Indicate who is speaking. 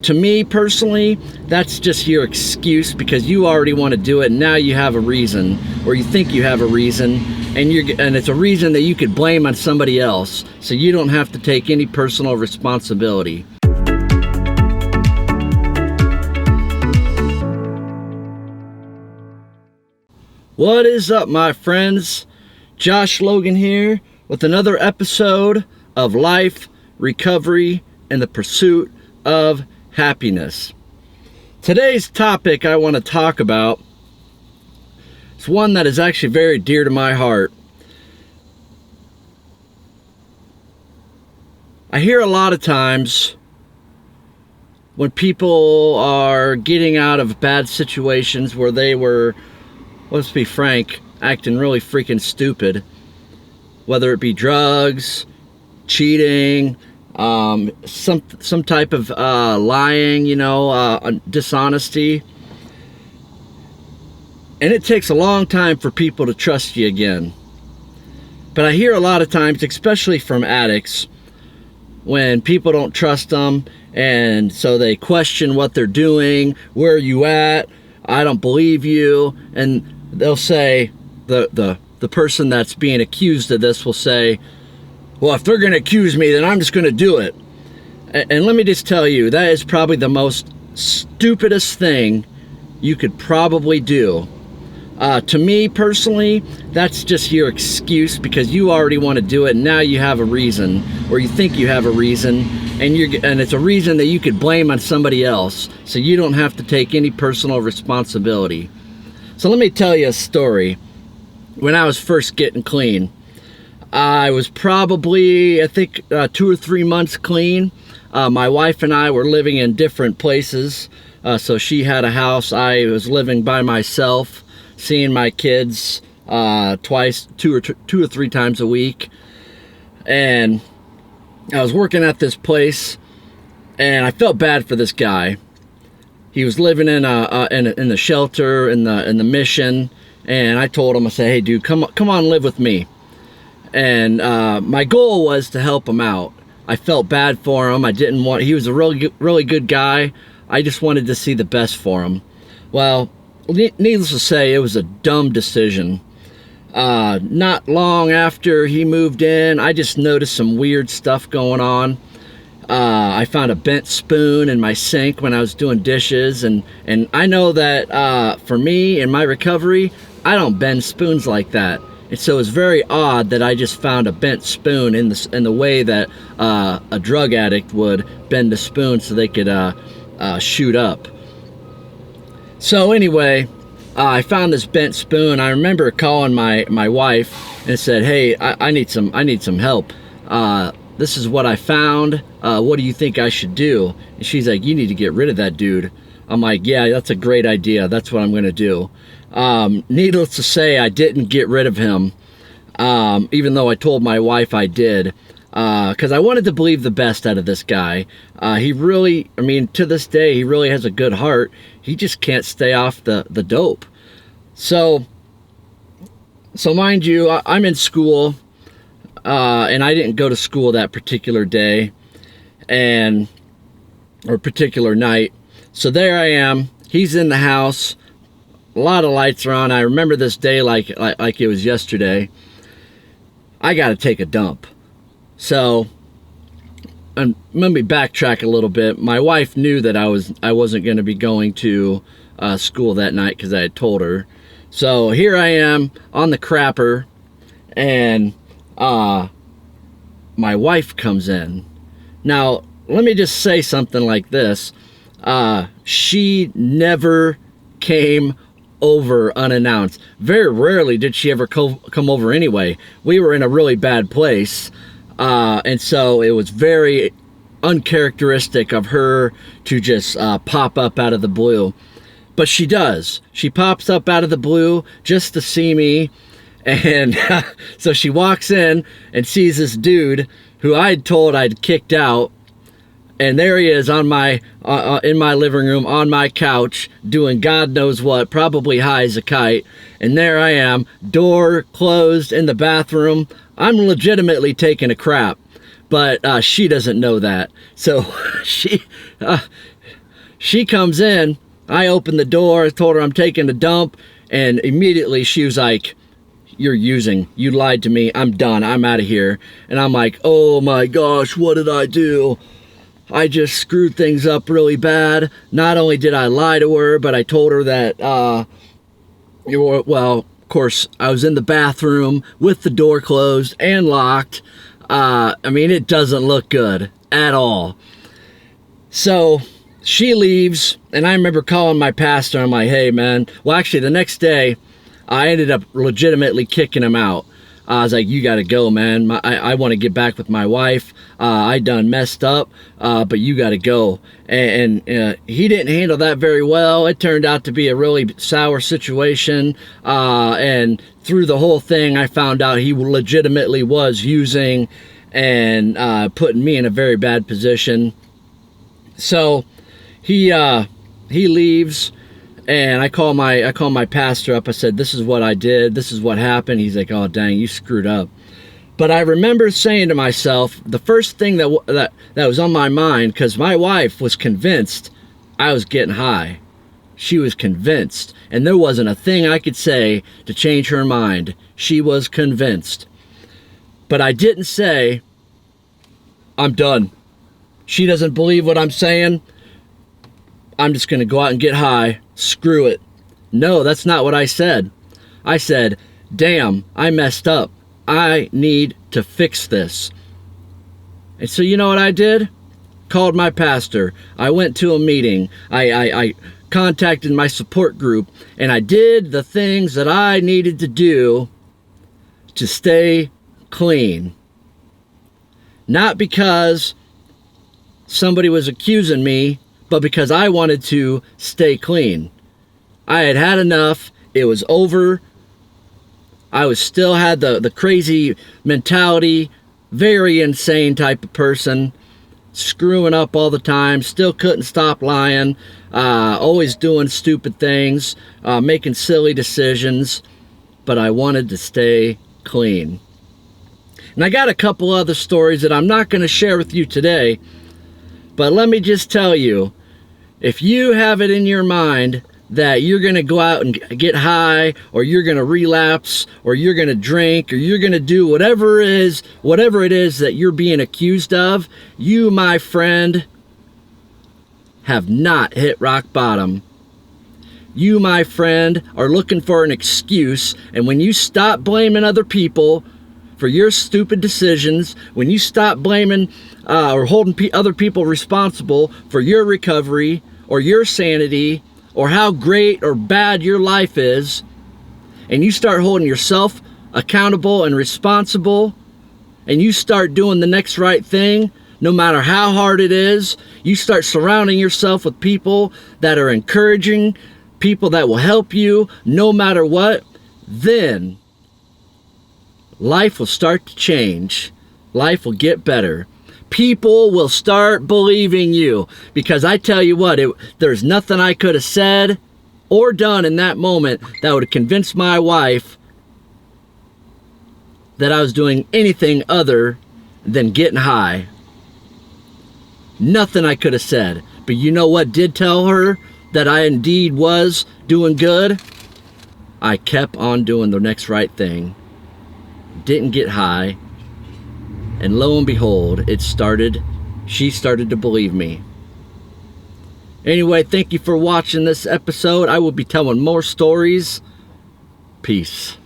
Speaker 1: To me personally, that's just your excuse because you already want to do it and now you have a reason, or you think you have a reason, and it's a reason that you could blame on somebody else, so you don't have to take any personal responsibility. What is up, my friends? Josh Logan here with another episode of Life, Recovery, and the Pursuit of Happiness. Today's topic I want to talk about is one that is actually very dear to my heart. I hear a lot of times when people are getting out of bad situations where they were, let's be frank, acting really freaking stupid, whether it be drugs, cheating, some type of lying, dishonesty. And it takes a long time for people to trust you again. But I hear a lot of times, especially from addicts, when people don't trust them, and so they question what they're doing. Where are you at? I don't believe you. And they'll say, the person that's being accused of this will say, well, if they're going to accuse me, then I'm just going to do it. And let me just tell you, that is probably the most stupidest thing you could probably do. To me personally, that's just your excuse because you already want to do it and now you have a reason, or you think you have a reason, and it's a reason that you could blame on somebody else, so you don't have to take any personal responsibility. So let me tell you a story. When I was first getting clean, I was probably, 2 or 3 months clean. My wife and I were living in different places. So she had a house. I was living by myself, seeing my kids two or three times a week. And I was working at this place, and I felt bad for this guy. He was living in the shelter, in the mission. And I told him, I said, hey, dude, come on, live with me. And my goal was to help him out. I felt bad for him. He was a really good guy. I just wanted to see the best for him. Well, needless to say, it was a dumb decision. Not long after he moved in, I just noticed some weird stuff going on. I found a bent spoon in my sink when I was doing dishes. And I know that for me, in my recovery, I don't bend spoons like that. And so it's very odd that I just found a bent spoon in the way that a drug addict would bend a spoon so they could shoot up. So anyway, I found this bent spoon. I remember calling my wife and said, "Hey, I need some help. This is what I found. What do you think I should do?" And she's like, "You need to get rid of that dude." I'm like, "Yeah, that's a great idea. That's what I'm going to do." Needless to say, I didn't get rid of him, even though I told my wife I did, because I wanted to believe the best out of this guy. He really, to this day, he really has a good heart. He just can't stay off the dope. So mind you, I'm in school, and I didn't go to school that particular day, or particular night. So there I am. He's in the house. A lot of lights are on. I remember this day like it was yesterday. I got to take a dump. So, and let me backtrack a little bit. My wife knew that I wasn't going to be going to school that night because I had told her. So here I am on the crapper, and my wife comes in. Now, let me just say something like this. She never came over unannounced. Very rarely did she ever come over anyway. We were in a really bad place, and so it was very uncharacteristic of her to just pop up out of the blue. But she does. She pops up out of the blue just to see me, and so she walks in and sees this dude who I'd told I'd kicked out. And there he is on my in my living room on my couch doing God knows what, probably high as a kite. And there I am, door closed in the bathroom. I'm legitimately taking a crap. But she doesn't know that. So She comes in, I open the door, told her I'm taking a dump, and immediately she was like, "You're using, you lied to me, I'm done, I'm out of here." And I'm like, oh my gosh, what did I do? I just screwed things up really bad. Not only did I lie to her, but I told her that, well, of course, I was in the bathroom with the door closed and locked. I mean, it doesn't look good at all. So she leaves, and I remember calling my pastor. I'm like, hey, man. Well, actually, the next day, I ended up legitimately kicking him out. I was like, you got to go, man. I want to get back with my wife. I done messed up, but you got to go. And he didn't handle that very well. It turned out to be a really sour situation. And through the whole thing, I found out he legitimately was using and putting me in a very bad position. So he leaves. And I call my pastor up. I said, this is what I did. This is what happened. He's like, oh, dang, you screwed up. But I remember saying to myself, the first thing that was on my mind, because my wife was convinced I was getting high. She was convinced. And there wasn't a thing I could say to change her mind. She was convinced. But I didn't say, I'm done. She doesn't believe what I'm saying. I'm just going to go out and get high. Screw it. No, that's not what I said. I said, damn, I messed up. I need to fix this. And so you know what I did? Called my pastor. I went to a meeting. I contacted my support group, and I did the things that I needed to do to stay clean. Not because somebody was accusing me, but because I wanted to stay clean. I had had enough. It was over. I was still had the crazy mentality, very insane type of person, screwing up all the time, still couldn't stop lying, always doing stupid things, making silly decisions, but I wanted to stay clean. And I got a couple other stories that I'm not going to share with you today, but let me just tell you, if you have it in your mind that you're going to go out and get high, or you're going to relapse, or you're going to drink, or you're going to do whatever it is that you're being accused of, you, my friend, have not hit rock bottom. You, my friend, are looking for an excuse, and when you stop blaming other people for your stupid decisions, when you stop blaming or holding other people responsible for your recovery or your sanity or how great or bad your life is, and you start holding yourself accountable and responsible, and you start doing the next right thing, no matter how hard it is, you start surrounding yourself with people that are encouraging, people that will help you no matter what, then life will start to change. Life will get better. People will start believing you, because I tell you what, there's nothing I could have said or done in that moment that would have convinced my wife that I was doing anything other than getting high. Nothing I could have said. But you know what did tell her that I indeed was doing good? I kept on doing the next right thing. Didn't get high. And lo and behold, she started to believe me. Anyway, thank you for watching this episode. I will be telling more stories. Peace.